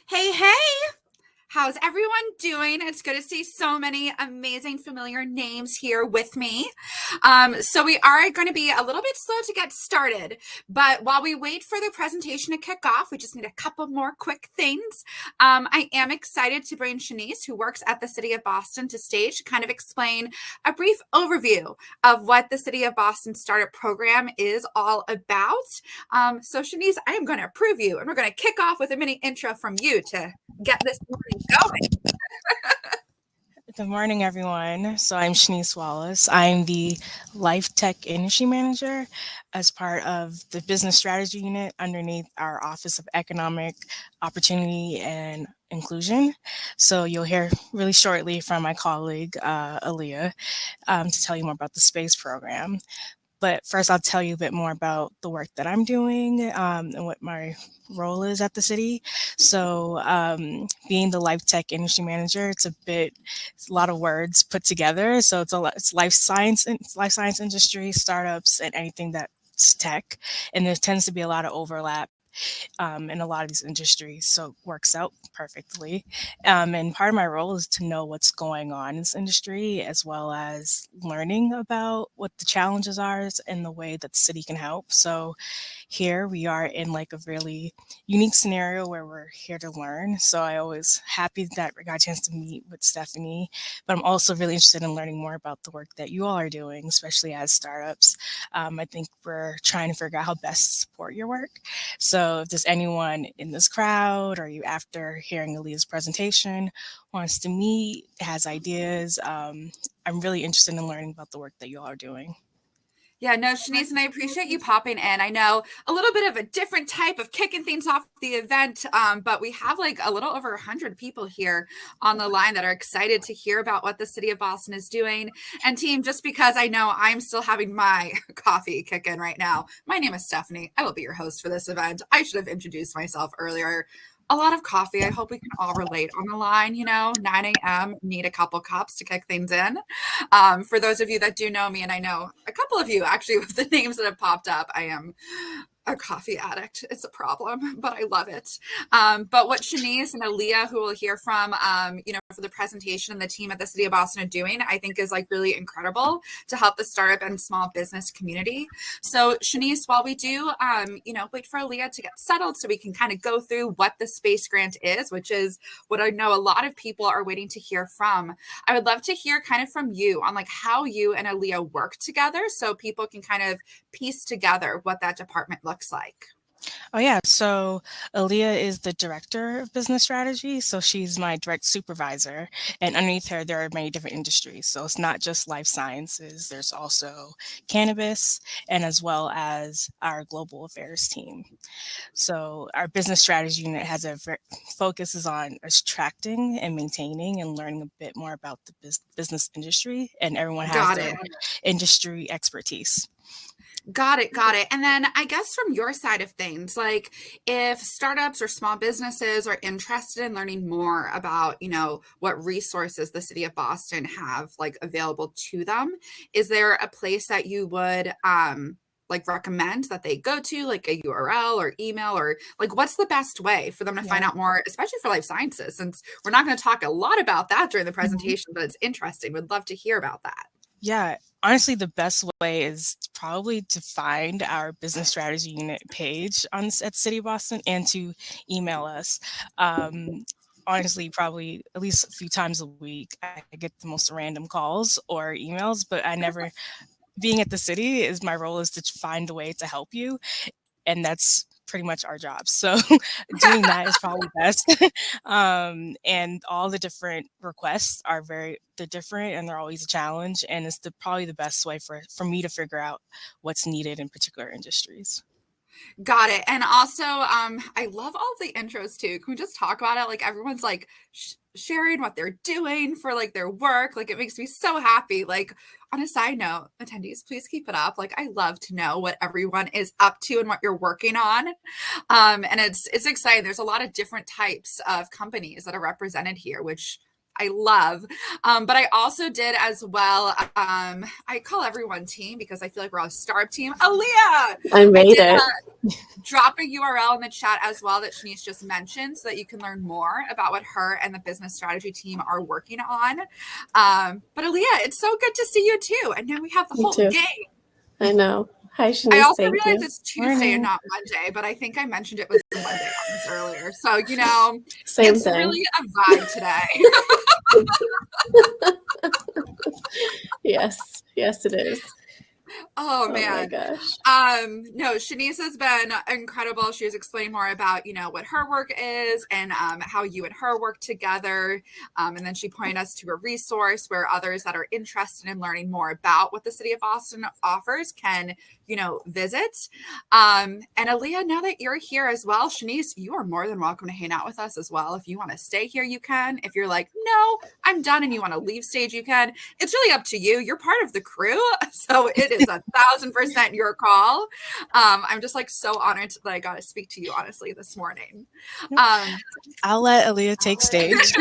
Hey, hey! How's everyone doing? It's good to see so many amazing familiar names here with me. So we are going to be a little bit slow to get started, but while we wait for the presentation to kick off, we just need a couple more quick things. I am excited to bring Shanice, who works at the City of Boston, to stage to kind of explain a brief overview of what the City of Boston Startup Program is all about. So Shanice, I am going to approve you, and we're going to kick off with a mini intro from you to get this morning going. Good morning, everyone. So I'm Shanice Wallace. I'm the Life Tech Industry Manager as part of the Business Strategy Unit underneath our Office of Economic Opportunity and Inclusion. So you'll hear really shortly from my colleague, Alia, to tell you more about the SPACE program. But first, I'll tell you a bit more about the work that I'm doing and what my role is at the city. So, being the life tech industry manager, it's a lot of words put together. So it's life science industry, startups, and anything that's tech. And there tends to be a lot of overlap in a lot of these industries, so it works out perfectly. And part of my role is to know what's going on in this industry, as well as learning about what the challenges are and the way that the city can help. So here we are in like a really unique scenario where we're here to learn. So I always happy that I got a chance to meet with Stephanie, but I'm also really interested in learning more about the work that you all are doing, especially as startups. I think we're trying to figure out how best to support your work. So if there's anyone in this crowd or you after hearing Alia's presentation wants to meet, has ideas, I'm really interested in learning about the work that you all are doing. Yeah, no, Shanice, and I appreciate you popping in. I know a little bit of a different type of kicking things off the event, but we have like a little over 100 people here on the line that are excited to hear about what the City of Boston is doing. And team, just because I know I'm still having my coffee kick in right now, my name is Stephanie. I will be your host for this event. I should have introduced myself earlier. A lot of coffee. I hope we can all relate on the line. 9 a.m., need a couple cups to kick things in. For those of you that do know me, and I know a couple of you actually with the names that have popped up, I am a coffee addict. It's a problem, but I love it. But what Shanice and Alia, who we'll hear from, for the presentation and the team at the City of Boston are doing, I think is like really incredible to help the startup and small business community. So Shanice, while we do, wait for Alia to get settled so we can kind of go through what the SPACE grant is, which is what I know a lot of people are waiting to hear from. I would love to hear kind of from you on like how you and Alia work together so people can kind of piece together what that department looks like. Oh, yeah. So Aaliyah is the director of business strategy. So she's my direct supervisor. And underneath her, there are many different industries. So it's not just life sciences, there's also cannabis, and as well as our global affairs team. So our business strategy unit focuses on attracting and maintaining and learning a bit more about the business industry. And everyone has Got their it. industry expertise. Got it. Got it. And then I guess from your side of things, like if startups or small businesses are interested in learning more about, what resources the city of Boston have like available to them, is there a place that you would like recommend that they go to, like a URL or email, or like what's the best way for them to find Yeah. out more, especially for life sciences, since we're not going to talk a lot about that during the Mhm. presentation, but it's interesting. Would love to hear about that. Yeah, honestly, the best way is probably to find our business strategy unit page at City of Boston and to email us. Um, Honestly, probably at least a few times a week, I get the most random calls or emails, but I never, being at the city is my role is to find a way to help you, and that's pretty much our job. So doing that is probably best. And all the different requests are they're different and they're always a challenge. And it's probably the best way for me to figure out what's needed in particular industries. Got it. And also, I love all the intros too. Can we just talk about it? Like everyone's like sharing what they're doing for like their work. Like it makes me so happy. Like on a side note, attendees, please keep it up. Like I love to know what everyone is up to and what you're working on. And it's exciting. There's a lot of different types of companies that are represented here, which I love. But I also did as well. I call everyone team because I feel like we're all a startup team. Aaliyah, I made did it. Drop a URL in the chat as well that Shanice just mentioned so that you can learn more about what her and the business strategy team are working on. But Aaliyah, it's so good to see you too. And now we have the You whole too. gang. I know. Hi, I Shanice. also Thank realized you. it's Tuesday and not Monday, but I think I mentioned it was Monday on this earlier. So, you know, Same it's thing. really a vibe today. Yes, it is. Oh Oh my man. gosh. No, Shanice has been incredible. She was explaining more about, you know, what her work is and how you and her work together. And then she pointed us to a resource where others that are interested in learning more about what the city of Boston offers can, you know, visit. And Aaliyah, now that you're here as well, Shanice, you are more than welcome to hang out with us as well. If you want to stay here, you can. If you're like, no, I'm done and you want to leave stage, you can. It's really up to you. You're part of the crew. So it is 1,000% your call. I'm just like so honored that I got to speak to you honestly this morning. I'll let Aaliyah take stage.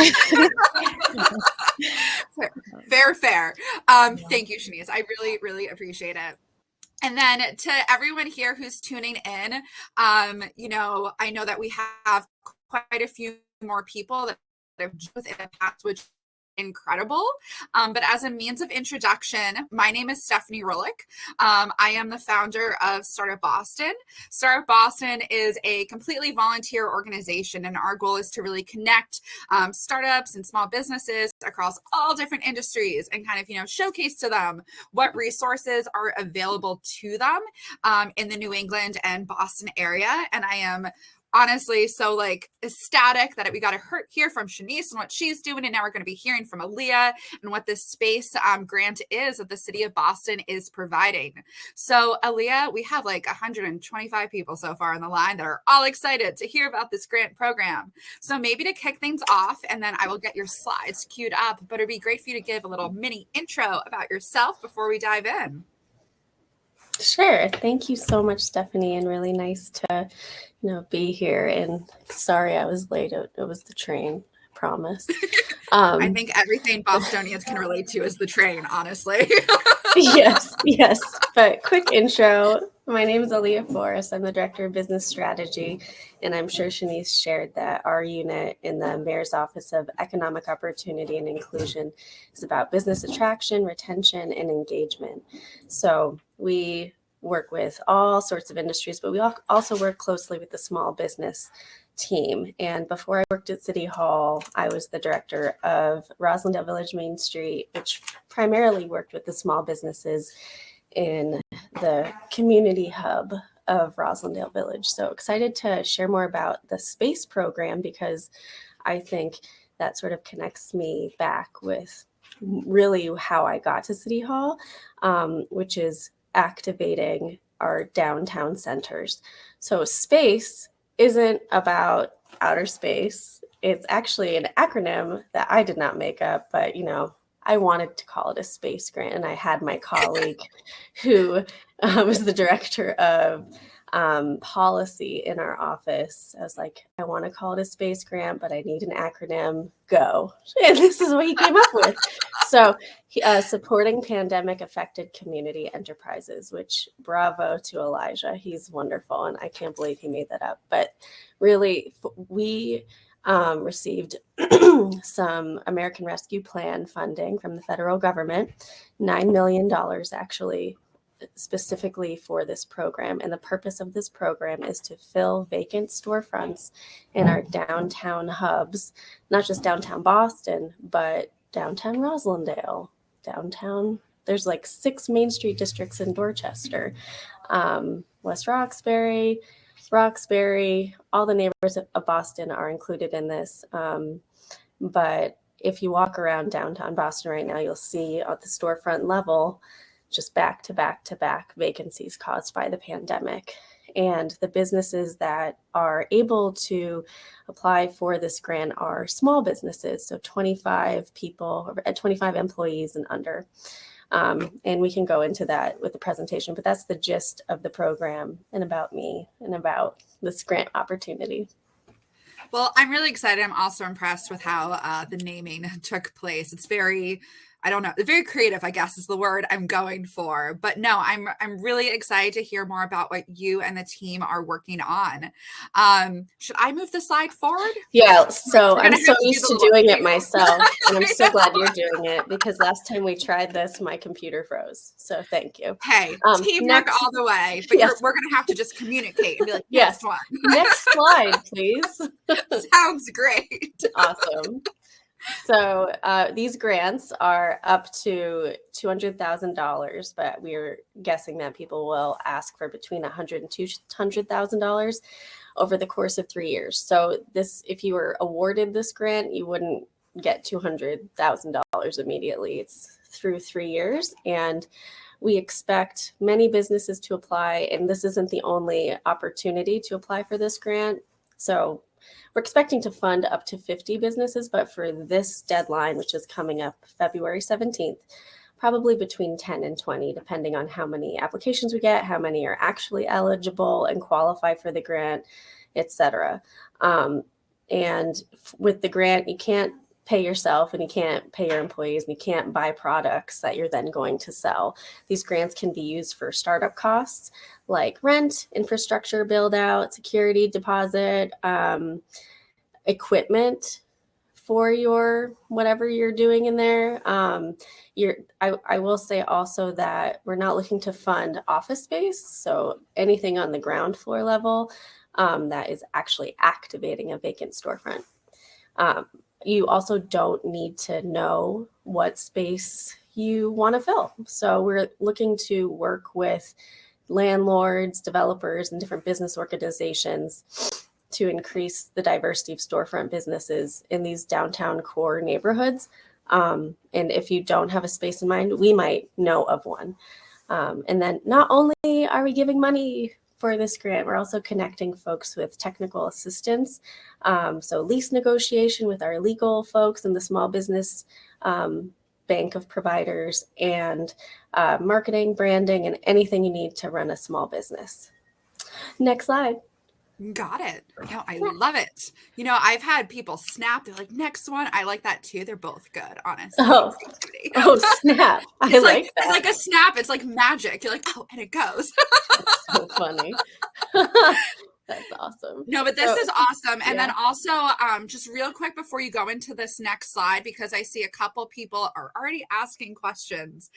Fair. Thank you, Shanice. I really, really appreciate it. And then to everyone here who's tuning in, you know, I know that we have quite a few more people that have joined in the past, which incredible. But as a means of introduction, my name is Stephanie Rolick. I am the founder of Startup Boston. Startup Boston is a completely volunteer organization, and our goal is to really connect startups and small businesses across all different industries and kind of, you know, showcase to them what resources are available to them in the New England and Boston area. And I am honestly so like ecstatic that we got to hear from Shanice and what she's doing, and now we're going to be hearing from Aaliyah and what this space grant is that the city of Boston is providing. So Aaliyah, we have like 125 people so far on the line that are all excited to hear about this grant program. So maybe to kick things off, and then I will get your slides queued up, but it'd be great for you to give a little mini intro about yourself before we dive in. Sure. Thank you so much, Stephanie, and really nice to, you know, be here. And sorry I was late. It was the train, I promise. I think everything Bostonians can relate to is the train, honestly. Yes. But quick intro. My name is Alia Forrest. I'm the Director of Business Strategy, and I'm sure Shanice shared that our unit in the Mayor's Office of Economic Opportunity and Inclusion is about business attraction, retention, and engagement. So we work with all sorts of industries, but we also work closely with the small business team. And before I worked at City Hall, I was the director of Roslindale Village Main Street, which primarily worked with the small businesses in the community hub of Roslindale Village. So excited to share more about the S.P.A.C.E program, because I think that sort of connects me back with really how I got to City Hall, which is activating our downtown centers. So S.P.A.C.E isn't about outer space. It's actually an acronym that I did not make up, but, you know, I wanted to call it a space grant. And I had my colleague who was the director of policy in our office. I was like, I want to call it a space grant, but I need an acronym. Go. And this is what he came up with. So supporting pandemic affected community enterprises, which bravo to Elijah. He's wonderful. And I can't believe he made that up. But really, we received some American Rescue Plan funding from the federal government, $9 million actually, specifically for this program. And the purpose of this program is to fill vacant storefronts in our downtown hubs, not just downtown Boston, but downtown Roslindale, downtown. There's like 6 Main Street districts in Dorchester, West Roxbury, all the neighborhoods of Boston are included in this. But if you walk around downtown Boston right now, you'll see at the storefront level just back to back vacancies caused by the pandemic. And the businesses that are able to apply for this grant are small businesses, so 25 people, 25 employees and under. And we can go into that with the presentation, but that's the gist of the program and about me and about this grant opportunity. Well, I'm really excited. I'm also impressed with how the naming took place. It's very, I don't know, very creative, I guess is the word I'm going for. But no, I'm really excited to hear more about what you and the team are working on. Should I move the slide forward? Yeah, so We're I'm gonna so have to do used the to little doing it wheel. myself, and I'm I so glad know. you're doing it because last time we tried this, my computer froze. So thank you. Hey, teamwork Next, all the way. But yes, we're gonna have to just communicate and be like, next yes. one. Next slide, please. Sounds great. Awesome. So these grants are up to $200,000, but we're guessing that people will ask for between $100,000 and $200,000 over the course of 3 years. So this, if you were awarded this grant, you wouldn't get $200,000 immediately. It's through 3 years, and we expect many businesses to apply, and this isn't the only opportunity to apply for this grant. So we're expecting to fund up to 50 businesses, but for this deadline, which is coming up February 17th, probably between 10 and 20, depending on how many applications we get, how many are actually eligible and qualify for the grant, et cetera. And with the grant, you can't pay yourself and you can't pay your employees and you can't buy products that you're then going to sell. These grants can be used for startup costs like rent, infrastructure build out, security deposit, equipment for your whatever you're doing in there. I will say also that we're not looking to fund office space. So anything on the ground floor level that is actually activating a vacant storefront. You also don't need to know what space you want to fill. So we're looking to work with landlords, developers, and different business organizations to increase the diversity of storefront businesses in these downtown core neighborhoods. And if you don't have a space in mind, we might know of one. And then not only are we giving money for this grant, we're also connecting folks with technical assistance. So lease negotiation with our legal folks and the small business bank of providers, and marketing, branding, and anything you need to run a small business. Next slide. Got it. No, I love it. I've had people snap. They're like, next one. I like that too. They're both good, honestly. Oh, oh snap. I like that. It's like a snap. It's like magic. You're like, oh, and it goes. That's so funny. That's awesome. No, but this is awesome. And then yeah. also, just real quick before you go into this next slide, because I see a couple people are already asking questions.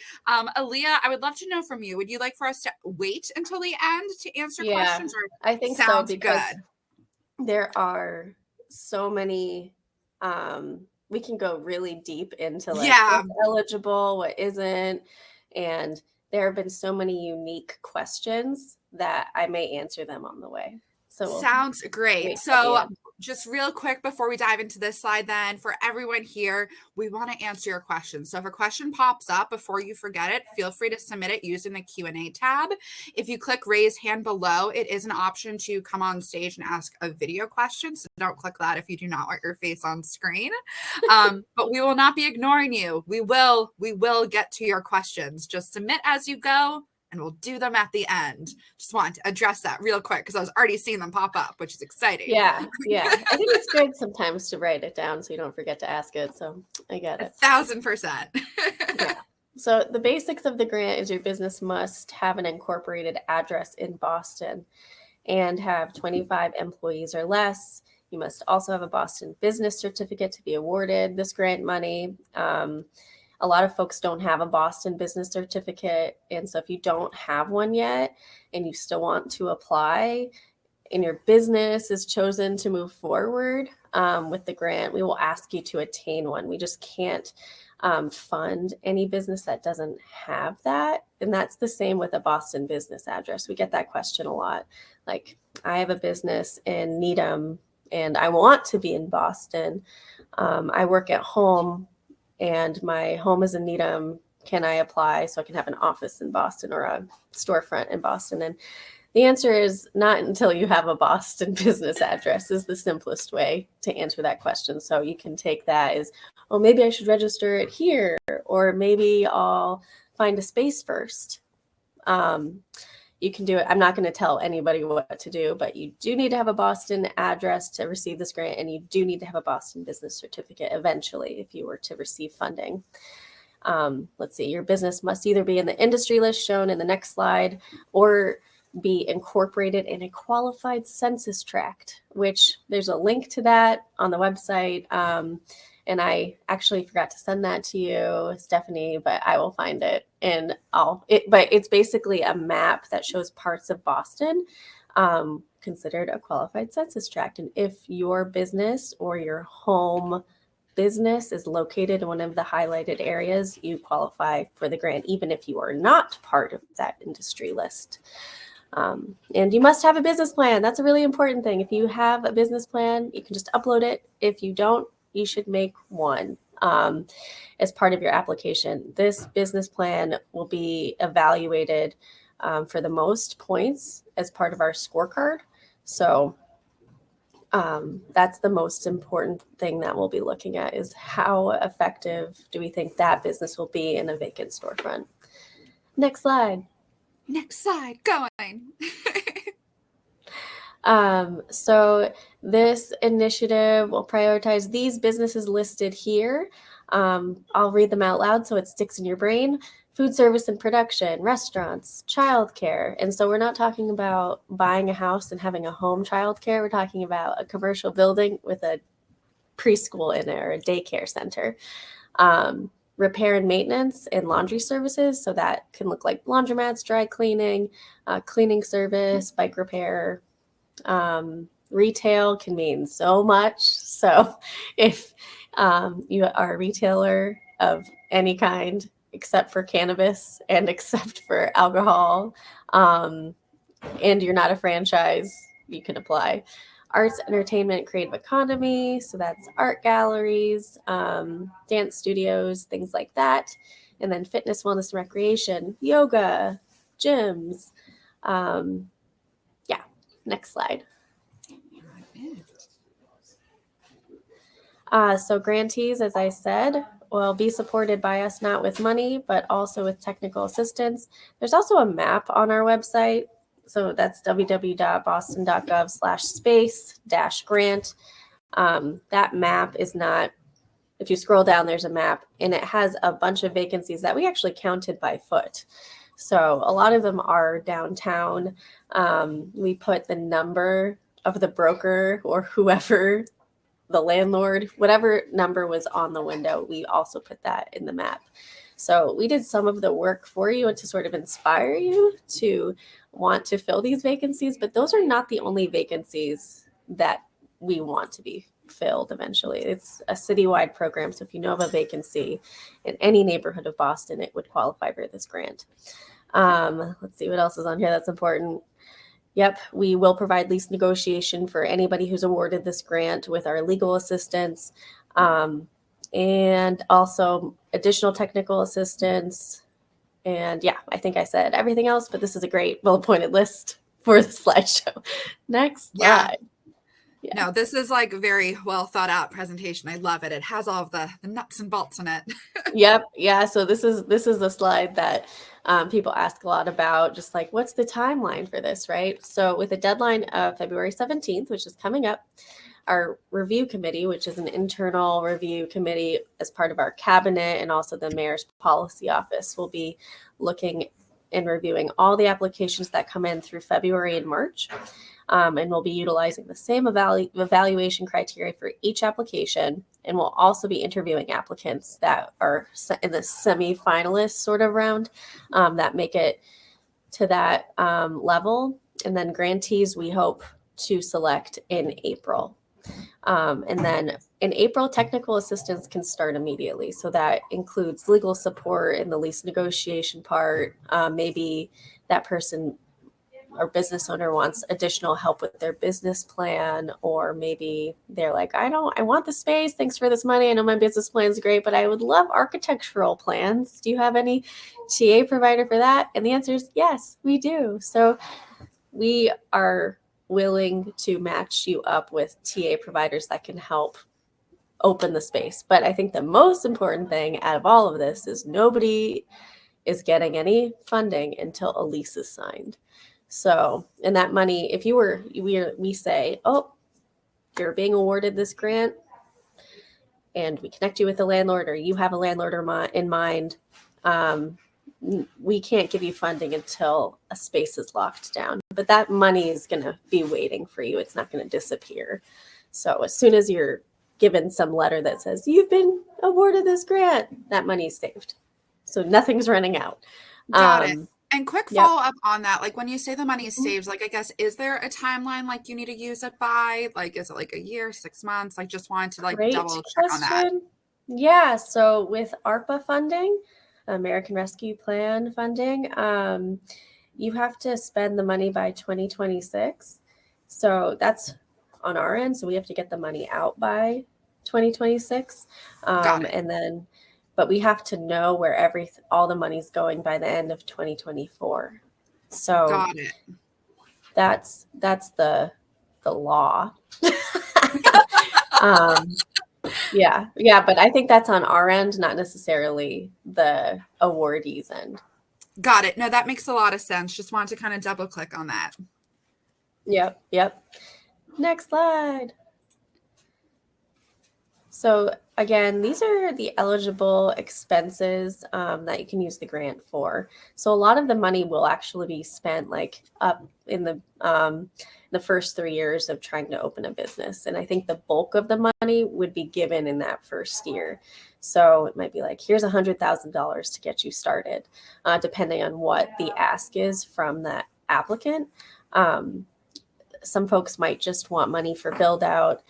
Alia, I would love to know from you. Would you like for us to wait until the end to answer questions? Or I think sounds so, because good. there are so many. We can go really deep into like what's eligible, what isn't, and there have been so many unique questions that I may answer them on the way. So sounds great. So just real quick before we dive into this slide, then for everyone here, we want to answer your questions. So if a question pops up before you forget it, feel free to submit it using the Q&A tab. If you click raise hand below, it is an option to come on stage and ask a video question. So don't click that if you do not want your face on screen. But we will not be ignoring you. We will get to your questions. Just submit as you go, and we'll do them at the end. Just want to address that real quick because I was already seeing them pop up, which is exciting. Yeah. I think it's good sometimes to write it down so you don't forget to ask it. So I get it. 1,000%. Yeah. So the basics of the grant is your business must have an incorporated address in Boston and have 25 employees or less. You must also have a Boston business certificate to be awarded this grant money. A lot of folks don't have a Boston business certificate. And so if you don't have one yet and you still want to apply and your business is chosen to move forward with the grant, we will ask you to attain one. We just can't fund any business that doesn't have that. And that's the same with a Boston business address. We get that question a lot. Like, I have a business in Needham and I want to be in Boston. I work at home and my home is in Needham. Can I apply so I can have an office in Boston or a storefront in Boston? And the answer is not until you have a Boston business address is the simplest way to answer that question. So you can take that as, oh, maybe I should register it here, or maybe I'll find a space first. you can do it. I'm not going to tell anybody what to do, but you do need to have a Boston address to receive this grant, and you do need to have a Boston business certificate eventually if you were to receive funding. Let's see, your business must either be in the industry list shown in the next slide or be incorporated in a qualified census tract, which there's a link to that on the website. And I actually forgot to send that to you, Stephanie, but I will find it and but it's basically a map that shows parts of Boston considered a qualified census tract. And if your business or your home business is located in one of the highlighted areas, you qualify for the grant, even if you are not part of that industry list. And you must have a business plan. That's a really important thing. If you have a business plan, you can just upload it. If you don't, you should make one as part of your application. This business plan will be evaluated for the most points as part of our scorecard. So that's the most important thing that we'll be looking at, is how effective do we think that business will be in a vacant storefront. Next slide. Next slide, going. So this initiative will prioritize these businesses listed here. I'll read them out loud so it sticks in your brain. Food service and production, restaurants, childcare. And so we're not talking about buying a house and having a home childcare. We're talking about a commercial building with a preschool in it or a daycare center. Repair and maintenance and laundry services. So that can look like laundromats, dry cleaning, cleaning service, bike repair. Retail can mean so much. So if you are a retailer of any kind, except for cannabis and except for alcohol, and you're not a franchise, you can apply. Arts, entertainment, creative economy. So that's art galleries, dance studios, things like that. And then fitness, wellness, and recreation, yoga, gyms. Next slide. So grantees, as I said, will be supported by us, not with money, but also with technical assistance. There's also a map on our website. So that's www.boston.gov/space-grant. That map is not, if you scroll down, there's a map, and it has a bunch of vacancies that we actually counted by foot. So a lot of them are downtown. We put the number of the broker or whoever, the landlord, whatever number was on the window, we also put that in the map. So we did some of the work for you and to sort of inspire you to want to fill these vacancies, but those are not the only vacancies that we want to be filled eventually. It's a citywide program. So if you know of a vacancy in any neighborhood of Boston, it would qualify for this grant. Let's see what else is on here that's important. Yep, we will provide lease negotiation for anybody who's awarded this grant with our legal assistance, and also additional technical assistance. And yeah, I think I said everything else, but this is a great bullet-pointed list for the slideshow. Next slide. Yeah. No, this is like a very well thought out presentation. I love it. It has all of the nuts and bolts in it. Yep. Yeah. So this is a slide that people ask a lot about, just like, what's the timeline for this, right? So with a deadline of February 17th, which is coming up, our review committee, which is an internal review committee as part of our cabinet and also the mayor's policy office, will be looking and reviewing all the applications that come in through February and March. And we'll be utilizing the same evaluation criteria for each application. And we'll also be interviewing applicants that are in the semi-finalist sort of round that make it to that level. And then grantees, we hope to select in April. And then in April, technical assistance can start immediately. So that includes legal support in the lease negotiation part. Maybe that person or business owner wants additional help with their business plan, or maybe they're like, I want the space. Thanks for this money. I know my business plan is great, but I would love architectural plans. Do you have any TA provider for that? And the answer is yes, we do. So we are willing to match you up with TA providers that can help open the space. But I think the most important thing out of all of this is nobody is getting any funding until a lease is signed. So, and that money, if we say, oh, you're being awarded this grant, and we connect you with a landlord, or you have a landlord in mind, we can't give you funding until a space is locked down. But that money is going to be waiting for you. It's not going to disappear. So as soon as you're given some letter that says you've been awarded this grant, that money is saved. So nothing's running out. Got it. And quick Yep. follow up on that. Like when you say the money is saved, like I guess, is there a timeline like you need to use it by? Like, is it like a year, 6 months? I just wanted to like Great double check on that. question. Yeah. So with ARPA funding, American Rescue Plan funding, you have to spend the money by 2026. So that's on our end. So we have to get the money out by 2026. Got it. And then, but we have to know where all the money's going by the end of 2024. So Got it. that's the law. Yeah, but I think that's on our end, not necessarily the awardees end. Got it. No, that makes a lot of sense. Just wanted to kind of double click on that. Yep. Next slide. So again, these are the eligible expenses that you can use the grant for. So a lot of the money will actually be spent like up in the first 3 years of trying to open a business. And I think the bulk of the money would be given in that first year. So it might be like, here's $100,000 to get you started, depending on what the ask is from the applicant. Some folks might just want money for build out.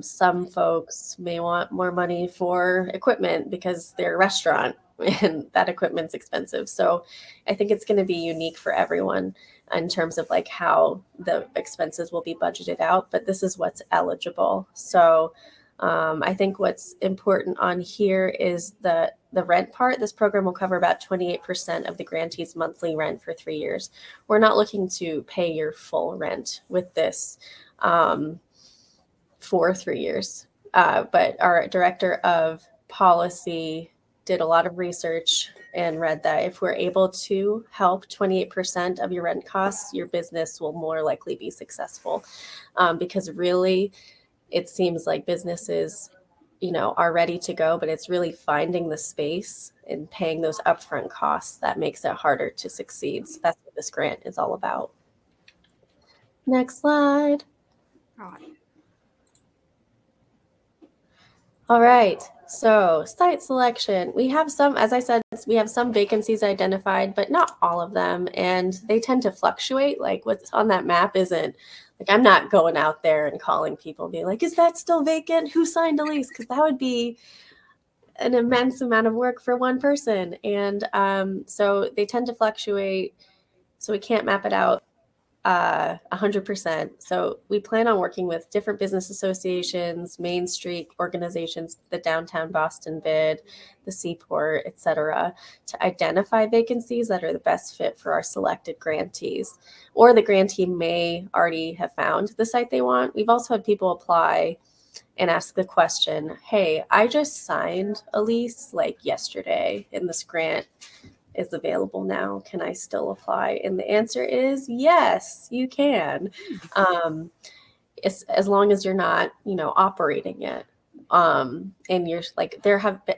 Some folks may want more money for equipment because they're a restaurant and that equipment's expensive. So I think it's going to be unique for everyone in terms of like how the expenses will be budgeted out, but this is what's eligible. So I think what's important on here is the rent part. This program will cover about 28% of the grantee's monthly rent for 3 years. We're not looking to pay your full rent with this for 3 years. But our director of policy did a lot of research and read that if we're able to help 28% of your rent costs, your business will more likely be successful. Because really, it seems like businesses, are ready to go, but it's really finding the space and paying those upfront costs that makes it harder to succeed. So that's what this grant is all about. Next slide. Got it. All right. So site selection. We have some, as I said, we have some vacancies identified, but not all of them. And they tend to fluctuate. Like what's on that map isn't like, I'm not going out there and calling people and being like, is that still vacant? Who signed a lease? Because that would be an immense amount of work for one person. And so they tend to fluctuate. So we can't map it out 100%. So we plan on working with different business associations, Main Street organizations, the Downtown Boston Bid, the Seaport, etc., to identify vacancies that are the best fit for our selected grantees. Or the grantee may already have found the site they want. We've also had people apply and ask the question, hey, I just signed a lease like yesterday and this grant is available now. Can I still apply? And the answer is yes, you can. As long as you're not, operating it. And you're like,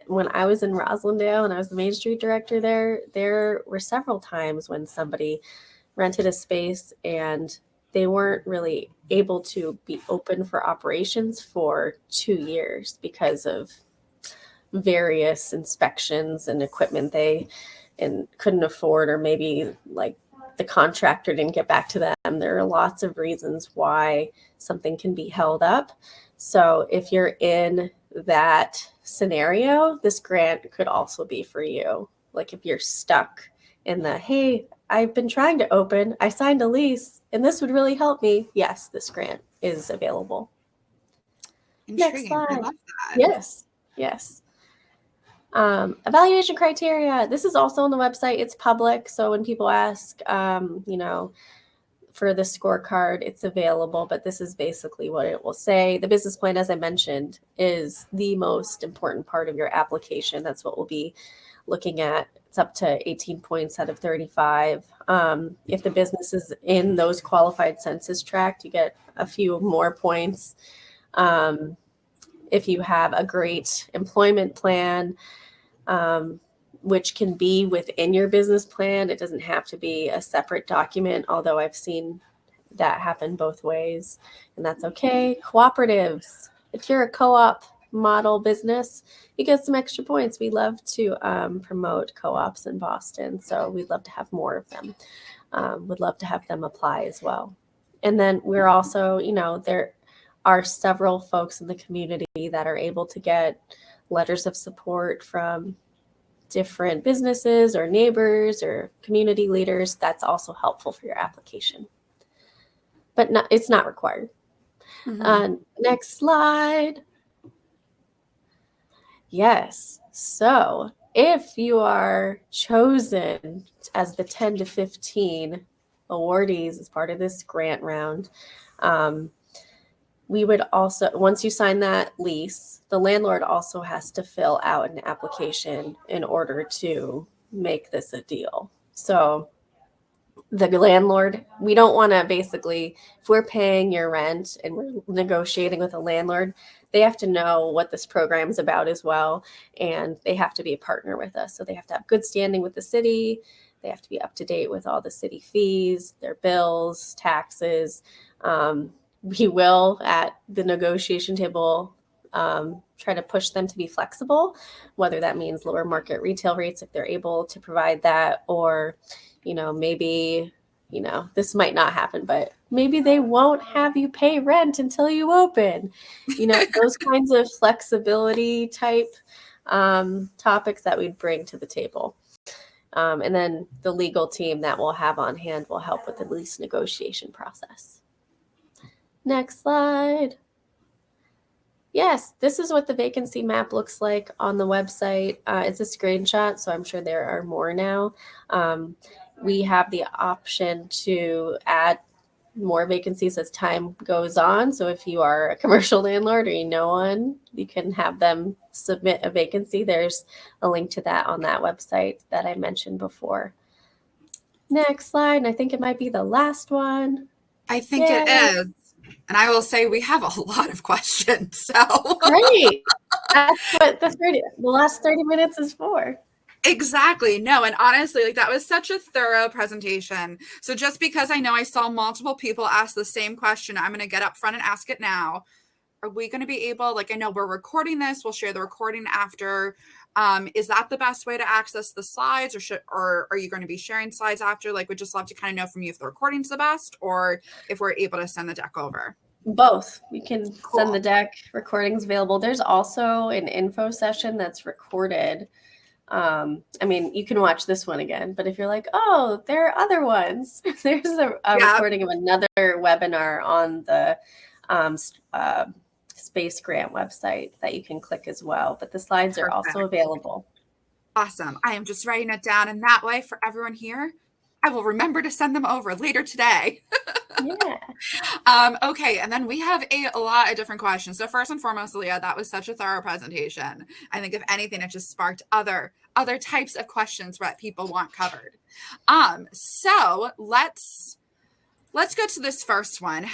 when I was in Roslindale and I was the Main Street director there were several times when somebody rented a space and they weren't really able to be open for operations for 2 years because of various inspections and equipment they couldn't afford, or maybe like the contractor didn't get back to them. There are lots of reasons why something can be held up. So if you're in that scenario, this grant could also be for you. Like if you're stuck in hey, I've been trying to open, I signed a lease, and this would really help me. Yes, this grant is available. Next Intriguing. I slide. love that. Yes. Evaluation criteria. This is also on the website. It's public. So when people ask, for the scorecard, it's available, but this is basically what it will say. The business plan, as I mentioned, is the most important part of your application. That's what will be looking at it's up to 18 points out of 35. If the business is in those qualified census tract, you get a few more points. If you have a great employment plan, which can be within your business plan, it doesn't have to be a separate document, although I've seen that happen both ways, and that's okay. Cooperatives. If you're a co-op model business, you get some extra points. We love to promote co-ops in Boston, so we'd love to have more of them. Would love to have them apply as well. And then we're also, there are several folks in the community that are able to get letters of support from different businesses or neighbors or community leaders. That's also helpful for your application, but it's not required. Next slide. Yes. So if you are chosen as the 10 to 15 awardees as part of this grant round, we would also, once you sign that lease, the landlord also has to fill out an application in order to make this a deal. So the landlord, we don't want to basically, if we're paying your rent and we're negotiating with a landlord, they have to know what this program is about as well. And they have to be a partner with us. So they have to have good standing with the city. They have to be up to date with all the city fees, their bills, taxes. We will, at the negotiation table, try to push them to be flexible, whether that means lower market retail rates if they're able to provide that, or maybe, this might not happen, but maybe they won't have you pay rent until you open. Those kinds of flexibility type topics that we'd bring to the table. And then the legal team that we'll have on hand will help with the lease negotiation process. Next slide. Yes, this is what the vacancy map looks like on the website. It's a screenshot, so I'm sure there are more now. We have the option to add more vacancies as time goes on. So if you are a commercial landlord or you know one, you can have them submit a vacancy. There's a link to that on that website that I mentioned before. Next slide, and I think it might be the last one. I think it is. And I will say we have a lot of questions. So great. That's what the last 30 minutes is for. Exactly. No, and honestly, that was such a thorough presentation. So just because I know I saw multiple people ask the same question, I'm going to get up front and ask it now. Are we going to be able, I know we're recording this, we'll share the recording after. Is that the best way to access the slides, or are you going to be sharing slides after? We'd just love to kind of know from you if the recording's the best, or if we're able to send the deck over. Both. We can send the deck, recordings available. There's also an info session that's recorded. You can watch this one again, but if you're like, oh, there are other ones, there's a recording of another webinar on the S.P.A.C.E grant website that you can click as well. But the slides are also available. Awesome. I am just writing it down, and that way for everyone here, I will remember to send them over later today. Yeah. Okay. And then we have a lot of different questions. So first and foremost, Alia, that was such a thorough presentation. I think if anything, it just sparked other types of questions that people want covered. So let's go to this first one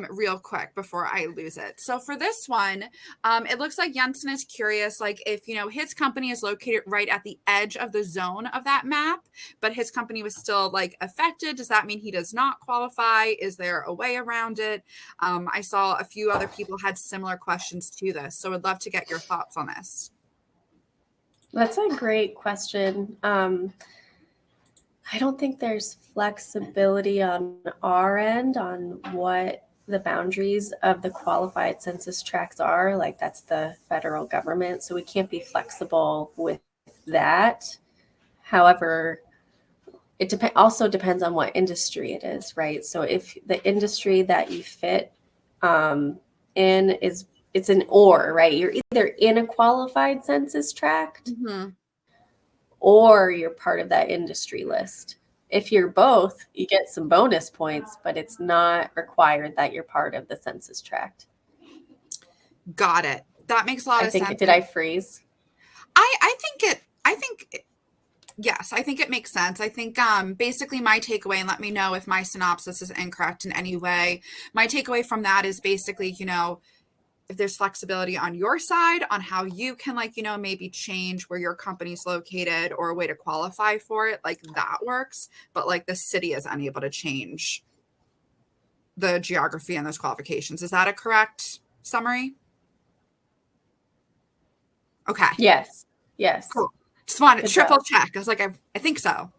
real quick before I lose it. So for this one, it looks like Jensen is curious, if, his company is located right at the edge of the zone of that map, but his company was still affected. Does that mean he does not qualify? Is there a way around it? I saw a few other people had similar questions to this. So I'd love to get your thoughts on this. That's a great question. I don't think there's flexibility on our end on what the boundaries of the qualified census tracts are. That's the federal government, so we can't be flexible with that. However, it also depends on what industry it is, right? So if the industry that you fit in it's an or, right? You're either in a qualified census tract, or you're part of that industry list. If you're both, you get some bonus points, but it's not required that you're part of the census tract. Got it. That makes a lot of sense. Did I freeze? I think Yes, I think it makes sense. I think basically my takeaway, and let me know if my synopsis is incorrect in any way. My takeaway from that is basically, if there's flexibility on your side on how you can maybe change where your company's located or a way to qualify for it, like that works. But like the city is unable to change the geography and those qualifications. Is that a correct summary? Okay. Yes. Yes. Cool. Just wanted to Good triple job. check. I was like, I think so.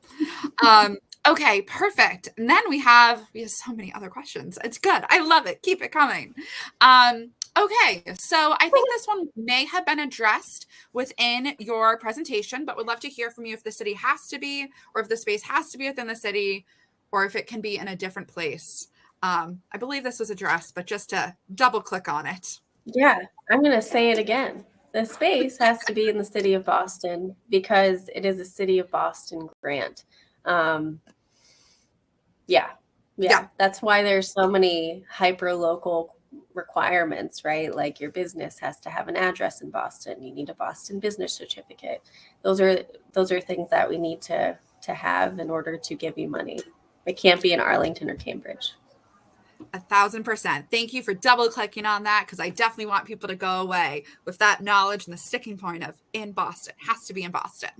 Okay, perfect. And then we have so many other questions. It's good. I love it. Keep it coming. Okay, so I think this one may have been addressed within your presentation, but would love to hear from you if the city has to be, or if the space has to be within the city, or if it can be in a different place. I believe this was addressed, but just to double click on it. Yeah, I'm going to say it again. The space has to be in the city of Boston because it is a city of Boston grant. Yeah. That's why there's so many hyper local requirements, right? Like your business has to have an address in Boston. You need a Boston business certificate. Those are things that we need to have in order to give you money. It can't be in Arlington or Cambridge. 1,000%. Thank you for double clicking on that, because I definitely want people to go away with that knowledge and the sticking point of in Boston. Has to be in Boston.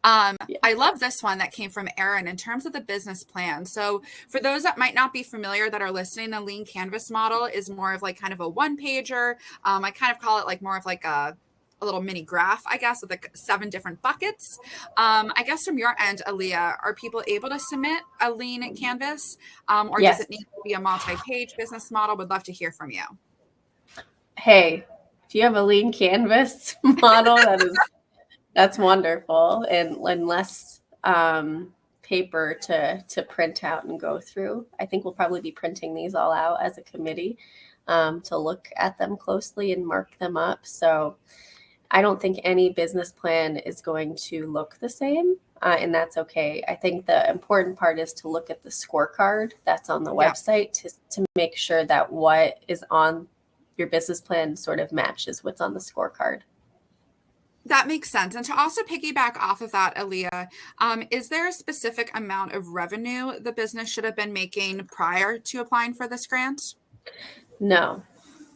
I love this one that came from Erin in terms of the business plan. So for those that might not be familiar that are listening, the lean canvas model is more of like kind of a one pager. I kind of call it like more of like a little mini graph, I guess, with like 7 different buckets. I guess from your end, Alia, are people able to submit a lean canvas, or Yes. does it need to be a multi-page business model? Would love to hear from you. Hey, if you have a lean canvas model, that's wonderful, and less paper to print out and go through. I think we'll probably be printing these all out as a committee to look at them closely and mark them up. So I don't think any business plan is going to look the same, and that's okay. I think the important part is to look at the scorecard that's on the website to make sure that what is on your business plan sort of matches what's on the scorecard. That makes sense. And to also piggyback off of that, Alia, is there a specific amount of revenue the business should have been making prior to applying for this grant? No,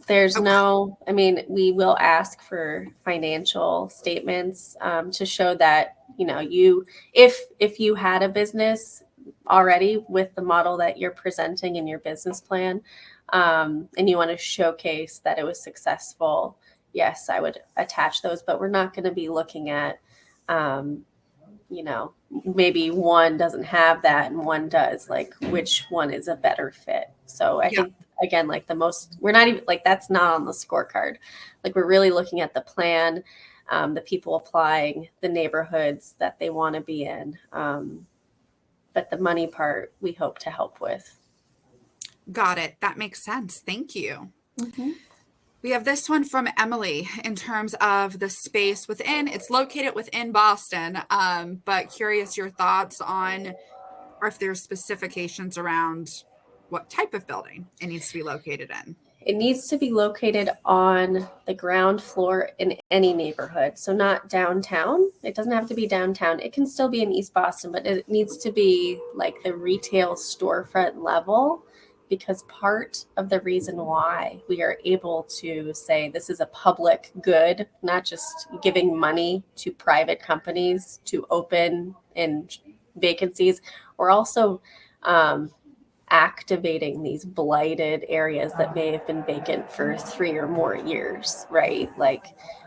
there's Okay. no, I mean, we will ask for financial statements to show that, if you had a business already with the model that you're presenting in your business plan, and you want to showcase that it was successful, yes, I would attach those, but we're not going to be looking at, maybe one doesn't have that and one does, like which one is a better fit. So I think, again, like we're not even like, that's not on the scorecard. Like we're really looking at the plan, the people applying, the neighborhoods that they want to be in. But the money part, we hope to help with. Got it. That makes sense. Thank you. Mm-hmm. We have this one from Emily in terms of the space within. It's located within Boston, but curious your thoughts on, or if there's specifications around what type of building it needs to be located in. It needs to be located on the ground floor in any neighborhood. So not downtown. It doesn't have to be downtown. It can still be in East Boston, but it needs to be like the retail storefront level, because part of the reason why we are able to say this is a public good, not just giving money to private companies to open in vacancies, we're also activating these blighted areas that may have been vacant for 3 or more years, right? Like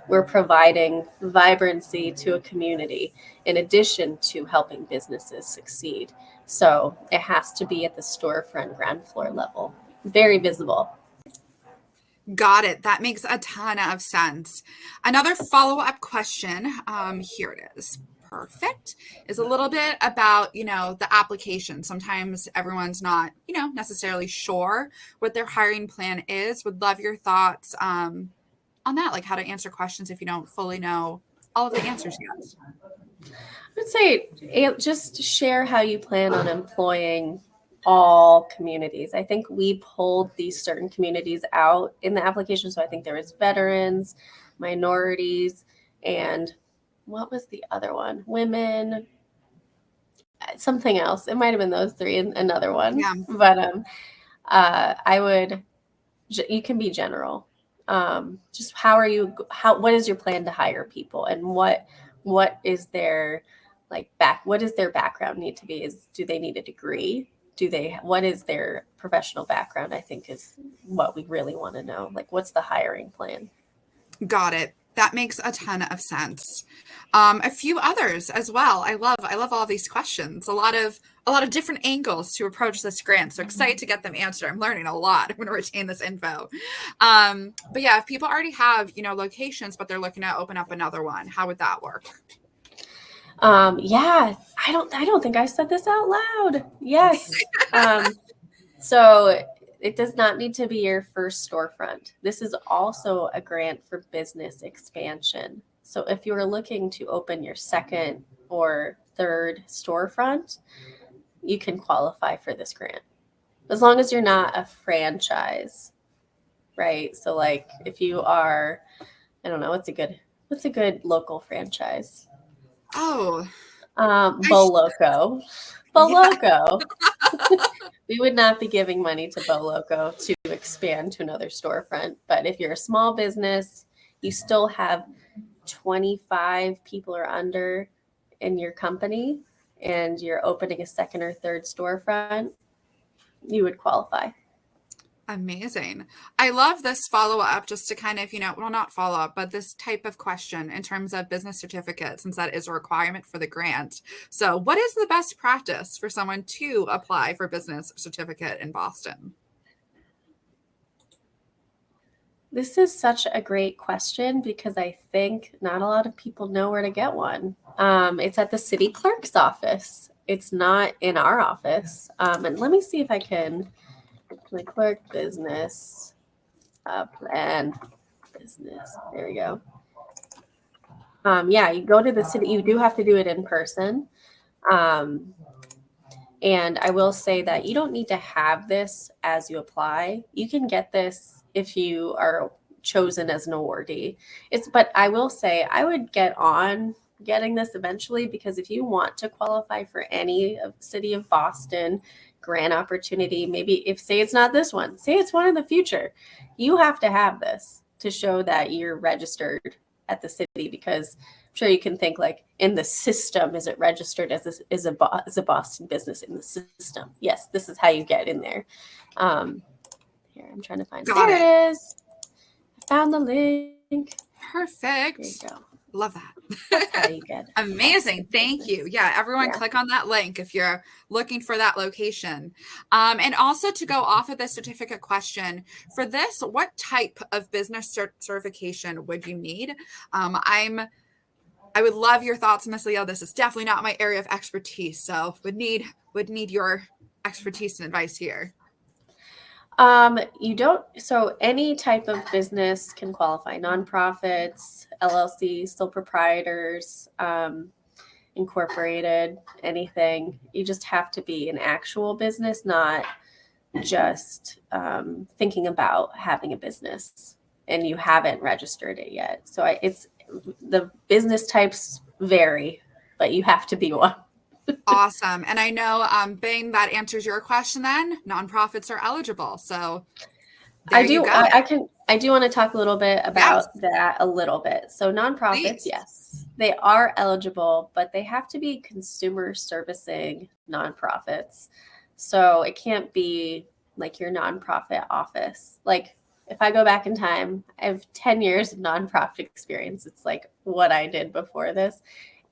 we're providing vibrancy to a community in addition to helping businesses succeed. So it has to be at the storefront ground floor level, very visible. Got it. That makes a ton of sense. Another follow-up question, here it is. Perfect. Is a little bit about, the application. Sometimes everyone's not, necessarily sure what their hiring plan is. Would love your thoughts on that, like how to answer questions if you don't fully know all of the answers yet. I would say just share how you plan on employing all communities. I think we pulled these certain communities out in the application. So I think there was veterans, minorities, and what was the other one? Women, something else. It might have been those three and another one. Yeah. But I would, you can be general. Just what is your plan to hire people, and what is their what is their background need to be? Do they need a degree? What is their professional background? I think is what we really want to know. Like, what's the hiring plan? Got it. That makes a ton of sense. A few others as well. I love all these questions. A lot of different angles to approach this grant. So excited to get them answered. I'm learning a lot. I'm going to retain this info. But yeah, if people already have, locations, but they're looking to open up another one, how would that work? Yeah, I don't think I said this out loud. Yes. So it does not need to be your first storefront. This is also a grant for business expansion. So if you are looking to open your second or third storefront, you can qualify for this grant. As long as you're not a franchise, right? So like if you are, I don't know, what's a good local franchise? Oh, Boloco. yeah. Boloco. We would not be giving money to Boloco to expand to another storefront. But if you're a small business, you still have 25 people or under in your company, and you're opening a second or third storefront, you would qualify. Amazing. I love this follow up just to kind of, well, not follow up, but this type of question in terms of business certificate, since that is a requirement for the grant. So, what is the best practice for someone to apply for business certificate in Boston? This is such a great question because I think not a lot of people know where to get one. It's at the city clerk's office. It's not in our office. And let me see if I can. My clerk business plan business. There we go. Yeah, you go to the city. You do have to do it in person. Um, and I will say that you don't need to have this as you apply. You can get this if you are chosen as an awardee. But I will say I would get on getting this eventually, because if you want to qualify for any of City of Boston grant opportunity, maybe if say it's not this one, say it's one in the future, you have to have this to show that you're registered at the city, because I'm sure you can think like, in the system, is it registered as a Boston business in the system? Yes, this is how you get in there. Here, I'm trying to find it. Got There it. it is. I found the link. Perfect. There you go. Love that. That's how you get it. Amazing. Thank you. Yeah, everyone click on that link if you're looking for that location. And also to go off of the certificate question, for this, what type of business certification would you need? I would love your thoughts, Miss Leo. This is definitely not my area of expertise, so would need your expertise and advice here. You don't, so any type of business can qualify. Nonprofits, LLCs, sole proprietors, incorporated, anything. You just have to be an actual business, not just thinking about having a business and you haven't registered it yet. So it's the business types vary, but you have to be one. Awesome. And I know, Bing, that answers your question then. Nonprofits are eligible. So there you go. I do want to talk a little bit about that a little bit. So nonprofits, Please. yes, they are eligible, but they have to be consumer servicing nonprofits. So it can't be like your nonprofit office. Like if I go back in time, I have 10 years of nonprofit experience. It's like what I did before this.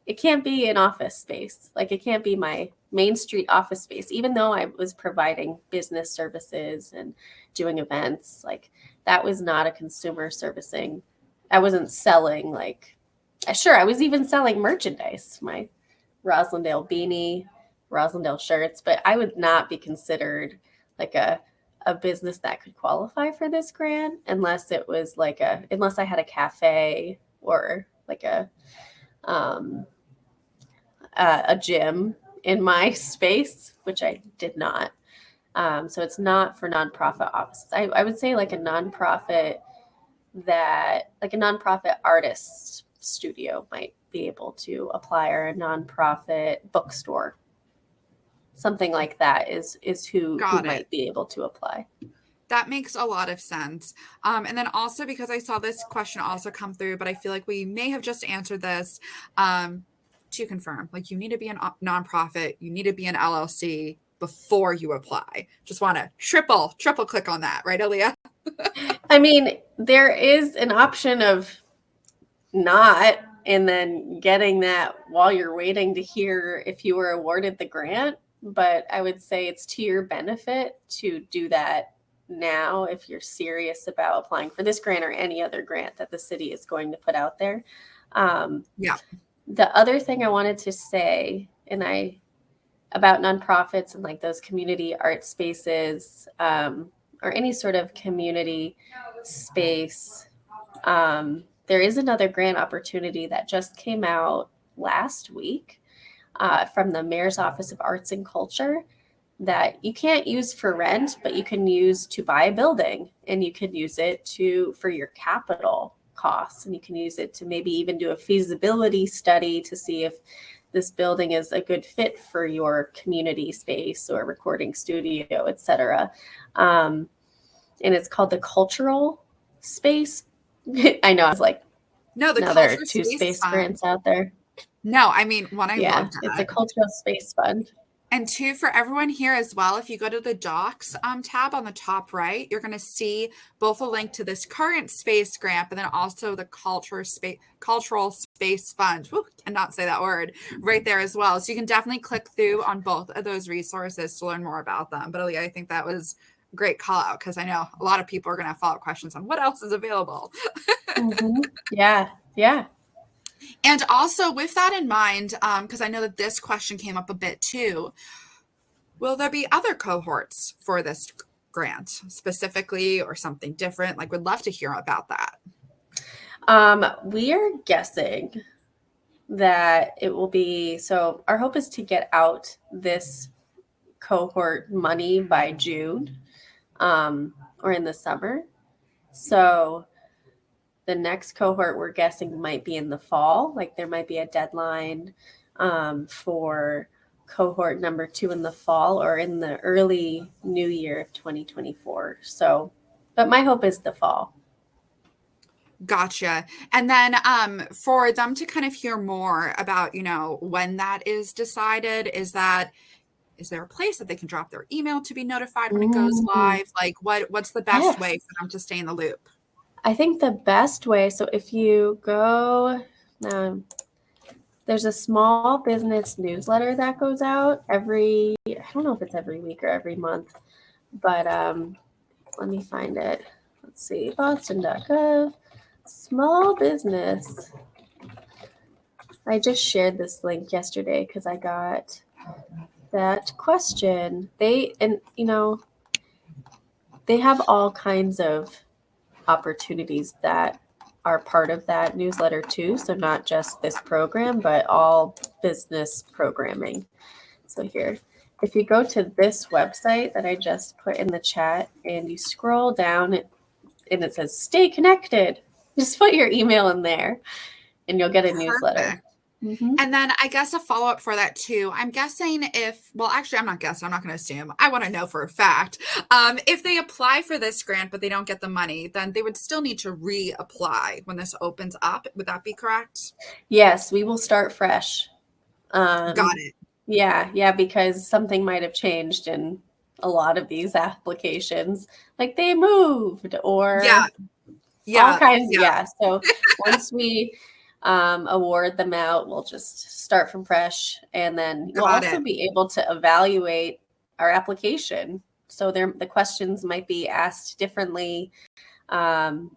It can't be an office space. Like it can't be my Main Street office space, even though I was providing business services and doing events. Like that was not a consumer servicing. I wasn't selling I was even selling merchandise, my Roslindale beanie, Roslindale shirts, but I would not be considered like a business that could qualify for this grant unless it was unless I had a cafe or like a gym in my space, which I did not. So it's not for nonprofit offices. I would say like a nonprofit artist studio might be able to apply, or a nonprofit bookstore. something like that is who Got it. might be able to apply. That makes a lot of sense. And then also because I saw this question also come through, but I feel like we may have just answered this. To confirm, like you need to be a nonprofit, you need to be an LLC before you apply. Just want to triple click on that, right, Alia? I mean, there is an option of not, and then getting that while you're waiting to hear if you were awarded the grant. But I would say it's to your benefit to do that now if you're serious about applying for this grant or any other grant that the city is going to put out there. Yeah. The other thing I wanted to say, about nonprofits and like those community art spaces, or any sort of community space, there is another grant opportunity that just came out last week from the Mayor's Office of Arts and Culture that you can't use for rent, but you can use to buy a building, and you can use it for your capital costs, and you can use it to maybe even do a feasibility study to see if this building is a good fit for your community space or recording studio, etc. And it's called the Cultural Space. I know, I was like, No, the now there are culture two space fund. grants out there. No, I mean, one, I love that. It's a cultural space fund. And two, for everyone here as well, if you go to the docs tab on the top right, you're going to see both a link to this current space grant, but then also the cultural space fund. Woo, cannot say that word right there as well. So you can definitely click through on both of those resources to learn more about them. But Alia, I think that was a great call out because I know a lot of people are going to have follow-up questions on what else is available. Mm-hmm. Yeah. And also with that in mind, because I know that this question came up a bit too, will there be other cohorts for this grant specifically or something different? Like, we'd love to hear about that. We are guessing that it will be, so our hope is to get out this cohort money by June, or in the summer. So the next cohort we're guessing might be in the fall. Like there might be a deadline for cohort number 2 in the fall or in the early new year of 2024. So, but my hope is the fall. Gotcha. And then for them to kind of hear more about, when that is decided, is there a place that they can drop their email to be notified when it goes live? Like what's the best way for them to stay in the loop? I think the best way, so if you go, there's a small business newsletter that goes out I don't know if it's every week or every month, but let me find it. Let's see, boston.gov, small business. I just shared this link yesterday because I got that question. They have all kinds of opportunities that are part of that newsletter too. So not just this program, but all business programming. So here, if you go to this website that I just put in the chat and you scroll down and it says stay connected, just put your email in there and you'll get a newsletter. Mm-hmm. And then I guess a follow-up for that too. I'm guessing actually I'm not guessing, I'm not going to assume. I want to know for a fact. If they apply for this grant, but they don't get the money, then they would still need to reapply when this opens up. Would that be correct? Yes, we will start fresh. Got it. Yeah, because something might have changed in a lot of these applications. Like they moved or all kinds. Yeah. So once we award them out, we'll just start from fresh, and then we'll also be able to evaluate our application. So the questions might be asked differently. So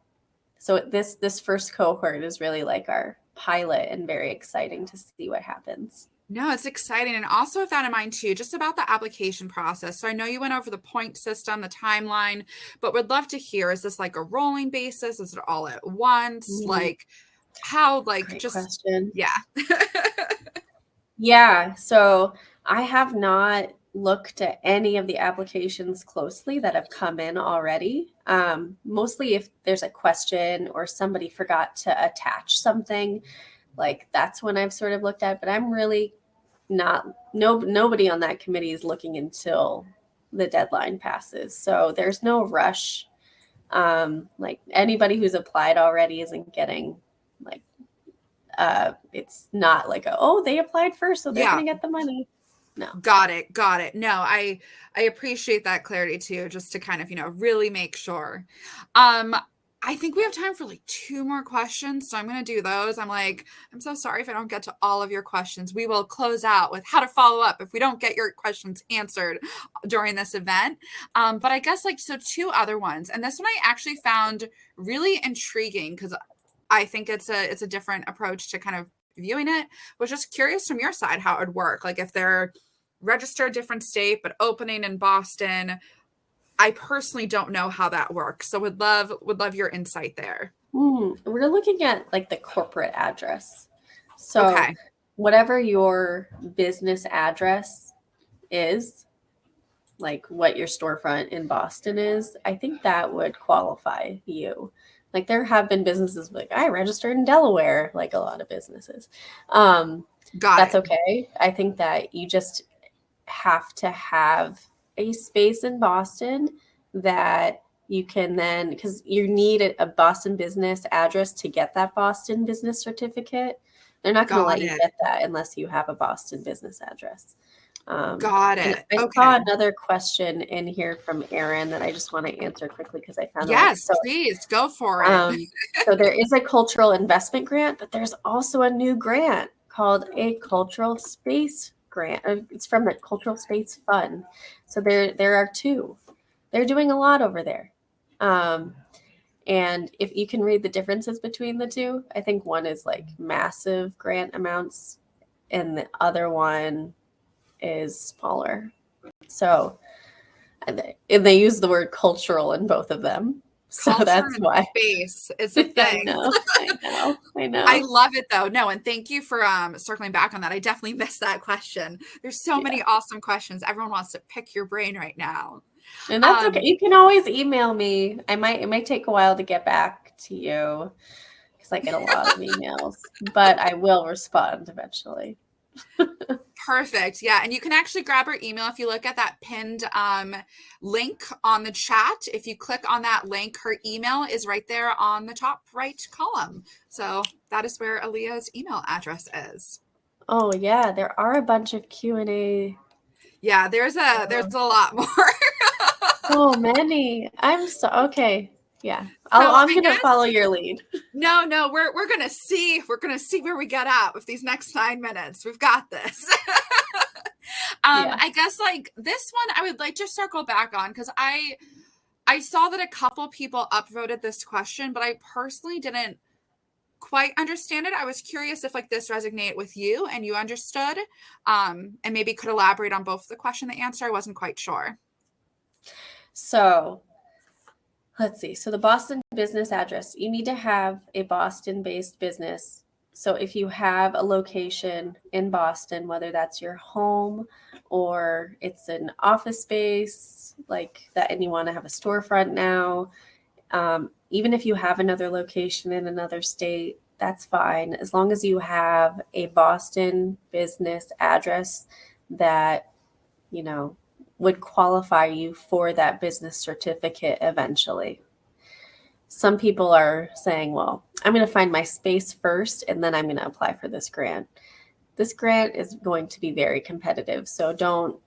this first cohort is really like our pilot and very exciting to see what happens. No, it's exciting. And also with that in mind too, just about the application process. So I know you went over the point system, the timeline, but would love to hear, is this like a rolling basis? Is it all at once? Mm-hmm. Like how, like Great just question. Yeah. Yeah. So I have not looked at any of the applications closely that have come in already. Mostly if there's a question or somebody forgot to attach something, like that's when I've sort of looked at, but I'm really nobody on that committee is looking until the deadline passes. So there's no rush. Like anybody who's applied already isn't getting like, it's not like, oh, they applied first, so they're Yeah. going to get the money. No. Got it. No, I appreciate that clarity too, just to kind of, really make sure. I think we have time for like 2 more questions, so I'm going to do those. I'm so sorry if I don't get to all of your questions. We will close out with how to follow up if we don't get your questions answered during this event. But I guess so 2 other ones, and this one I actually found really intriguing because I think it's a different approach to kind of viewing it. Was just curious from your side how it would work. Like if they're registered different state, but opening in Boston. I personally don't know how that works. So would love your insight there. We're looking at like the corporate address. So Okay. whatever your business address is, like what your storefront in Boston is, I think that would qualify you. Like there have been businesses like I registered in Delaware, like a lot of businesses. That's okay. I think that you just have to have a space in Boston that you can then, because you need a Boston business address to get that Boston business certificate. They're not going to let you get that unless you have a Boston business address. Got it. I saw another question in here from Erin that I just want to answer quickly because I found it. Yes, please go for it. So there is a cultural investment grant, but there's also a new grant called a cultural space grant. It's from the Cultural Space Fund. So there are 2. They're doing a lot over there. And if you can read the differences between the 2, I think one is like massive grant amounts and the other one is smaller. So and they use the word cultural in both of them. So that's why space is a thing. I know. I love it though. No, and thank you for circling back on that. I definitely missed that question. There's so many awesome questions. Everyone wants to pick your brain right now. And that's okay. You can always email me. It might take a while to get back to you because I get a lot of emails, but I will respond eventually. Perfect. Yeah. And you can actually grab her email if you look at that pinned link on the chat. If you click on that link, her email is right there on the top right column. So that is where Alia's email address is. Oh yeah, there are a bunch of Q&A. Yeah, there's a lot more. So many. Okay. Yeah. I'm going to follow your lead. No, we're going to see where we get at with these next 9 minutes. We've got this. I guess this one I would like to circle back on because I saw that a couple people upvoted this question, but I personally didn't quite understand it. I was curious if this resonated with you and you understood, and maybe could elaborate on both the question and the answer. I wasn't quite sure. So let's see. So the Boston business address, you need to have a Boston-based business. So if you have a location in Boston, whether that's your home or it's an office space like that, and you want to have a storefront now, even if you have another location in another state, that's fine. As long as you have a Boston business address that, would qualify you for that business certificate eventually. Some people are saying, well, I'm going to find my space first, and then I'm going to apply for this grant. This grant is going to be very competitive. So don't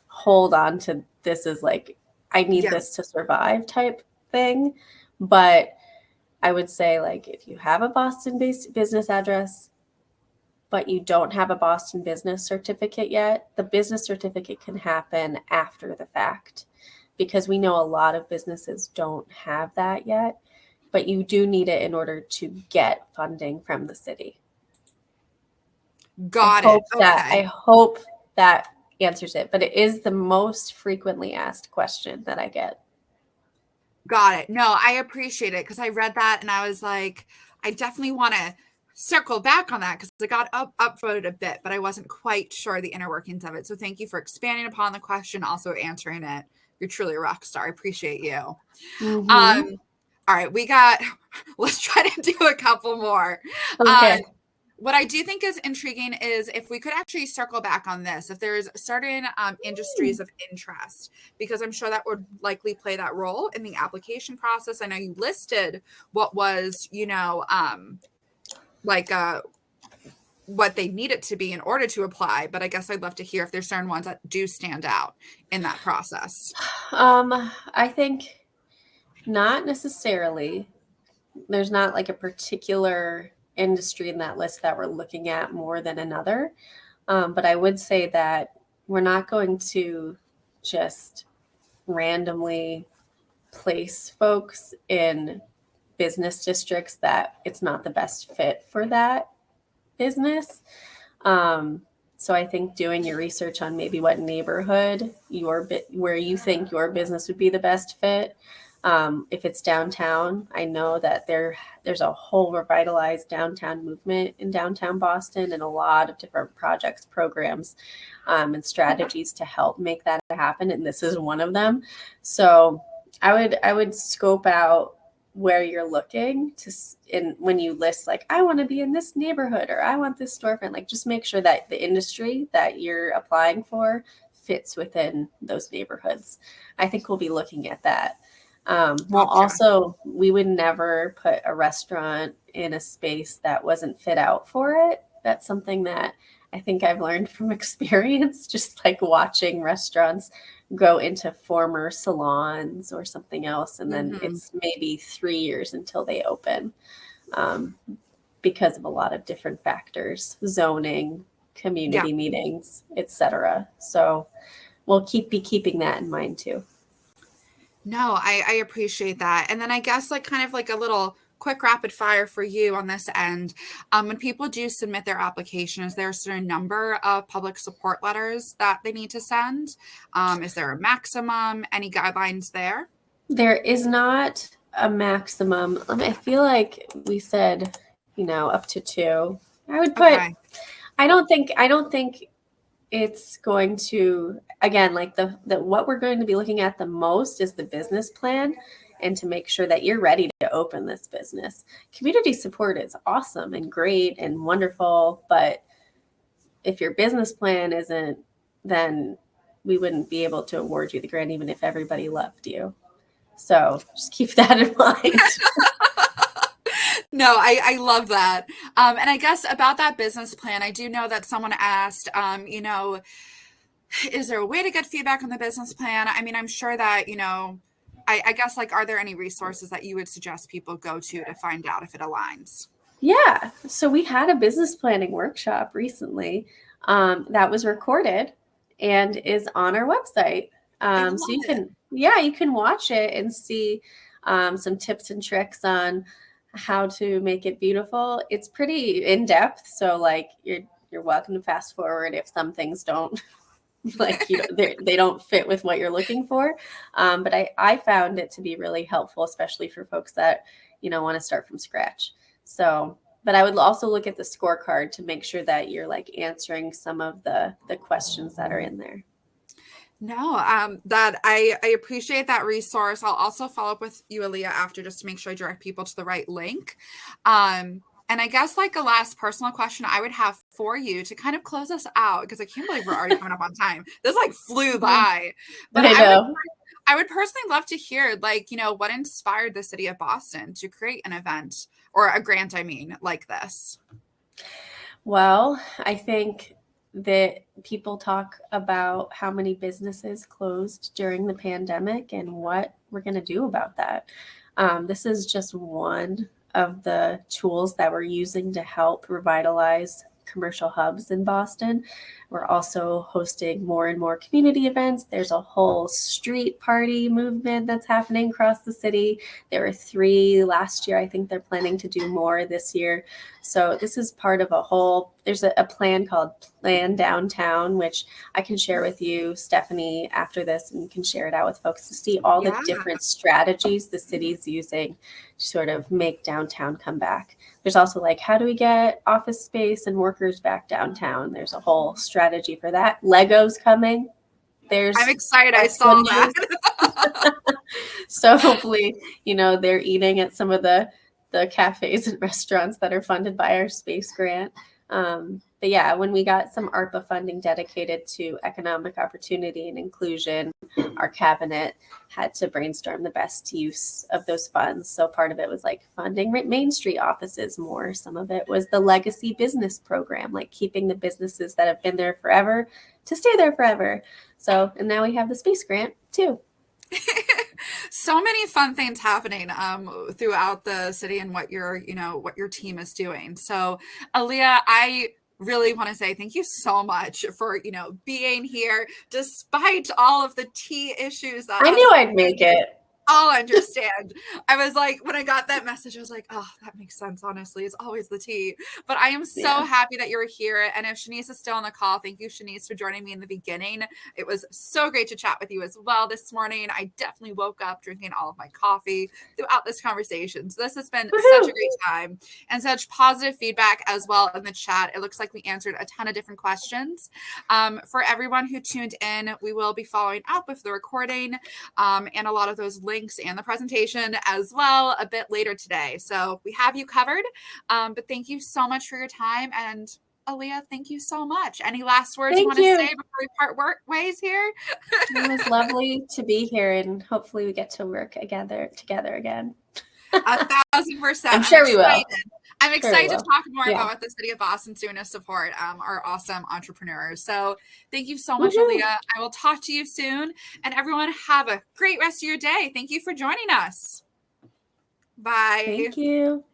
hold on to this as I need this to survive type thing. But I would say if you have a Boston-based business address, but you don't have a Boston business certificate yet, the business certificate can happen after the fact because we know a lot of businesses don't have that yet, but you do need it in order to get funding from the city. Got it. I hope that answers it, but it is the most frequently asked question that I get. Got it. No, I appreciate it because I read that and I was like, I definitely want to circle back on that because it got upvoted a bit, but I wasn't quite sure the inner workings of it. So thank you for expanding upon the question, also answering it. You're truly a rock star. I appreciate you. Mm-hmm. All right, let's try to do a couple more. Okay. What I do think is intriguing is if we could actually circle back on this, if there's certain industries of interest, because I'm sure that would likely play that role in the application process. I know you listed what was, like what they need it to be in order to apply, but I guess I'd love to hear if there's certain ones that do stand out in that process. I think not necessarily. There's not like a particular industry in that list that we're looking at more than another. But I would say that we're not going to just randomly place folks in business districts that it's not the best fit for that business. So I think doing your research on maybe what neighborhood where you think your business would be the best fit. If it's downtown, I know that there's a whole revitalized downtown movement in downtown Boston, and a lot of different projects, programs, and strategies to help make that happen. And this is one of them. So I would scope out where you're looking when you list, like, I want to be in this neighborhood, or I want this storefront, like, just make sure that the industry that you're applying for fits within those neighborhoods. I think we'll be looking at that. Also, we would never put a restaurant in a space that wasn't fit out for it. That's something that I think I've learned from experience, just like watching restaurants go into former salons or something else. And then it's maybe 3 years until they open, because of a lot of different factors, zoning, community meetings, etc. So we'll be keeping that in mind too. No, I appreciate that. And then I guess like kind of like a little quick rapid fire for you on this end. When people do submit their application, is there a certain number of public support letters that they need to send? Is there a maximum? Any guidelines there? There is not a maximum. I feel like we said, up to 2. I would put, Okay. I don't think it's going to, again, like the what we're going to be looking at the most is the business plan, and to make sure that you're ready to open this business. Community support is awesome and great and wonderful, but if your business plan isn't, then we wouldn't be able to award you the grant even if everybody loved you. So just keep that in mind. No, I love that. And I guess about that business plan, I do know that someone asked, is there a way to get feedback on the business plan? I mean, I'm sure that, I guess, like, are there any resources that you would suggest people go to find out if it aligns? Yeah. So we had a business planning workshop recently that was recorded and is on our website. So you can watch it and see some tips and tricks on how to make it beautiful. It's pretty in depth. So like you're welcome to fast forward if some things don't like, they don't fit with what you're looking for. But I found it to be really helpful, especially for folks that, want to start from scratch. So, but I would also look at the scorecard to make sure that you're like answering some of the questions that are in there. No, that I appreciate that resource. I'll also follow up with you, Alia, after, just to make sure I direct people to the right link. And I guess like a last personal question I would have for you to kind of close us out, because I can't believe we're already coming up on time. This like flew by. But I know. I would personally love to hear, like, what inspired the city of Boston to create an event, or a grant, I mean, like this? Well, I think that people talk about how many businesses closed during the pandemic and what we're going to do about that. This is just one of the tools that we're using to help revitalize commercial hubs in Boston. We're also hosting more and more community events. There's a whole street party movement that's happening across the city. There were 3 last year. I think they're planning to do more this year. So this is part of there's a plan called Plan Downtown, which I can share with you, Stephanie, after this, and you can share it out with folks to see all the different strategies the city's using to sort of make downtown come back. There's also like, how do we get office space and workers back downtown? There's a whole strategy for that. Lego's coming. I'm excited. I saw that. So hopefully, they're eating at some of the the cafes and restaurants that are funded by our S.P.A.C.E grant. But yeah, when we got some ARPA funding dedicated to economic opportunity and inclusion, our cabinet had to brainstorm the best use of those funds. So part of it was like funding Main Street offices more. Some of it was the legacy business program, like keeping the businesses that have been there forever to stay there forever. So, and now we have the S.P.A.C.E grant too. So many fun things happening throughout the city and what your team is doing. So Alia, I really want to say thank you so much for being here despite all of the tea issues that I knew I'd make it. I'll understand. I was like, when I got that message, I was like, oh, that makes sense. Honestly, it's always the tea. But I am so happy that you're here. And if Shanice is still on the call, thank you, Shanice, for joining me in the beginning. It was so great to chat with you as well this morning. I definitely woke up drinking all of my coffee throughout this conversation. So this has been such a great time and such positive feedback as well in the chat. It looks like we answered a ton of different questions. For everyone who tuned in, we will be following up with the recording and a lot of those links and the presentation as well a bit later today. So we have you covered. But thank you so much for your time. And Alia, thank you so much. Any last words you want to say before we part ways here? It was lovely to be here, and hopefully we get to work together again. 1,000%. I'm sure we will. I'm excited to talk more about what the city of Boston's doing to support our awesome entrepreneurs. So thank you so much, Alia. I will talk to you soon. And everyone, have a great rest of your day. Thank you for joining us. Bye. Thank you.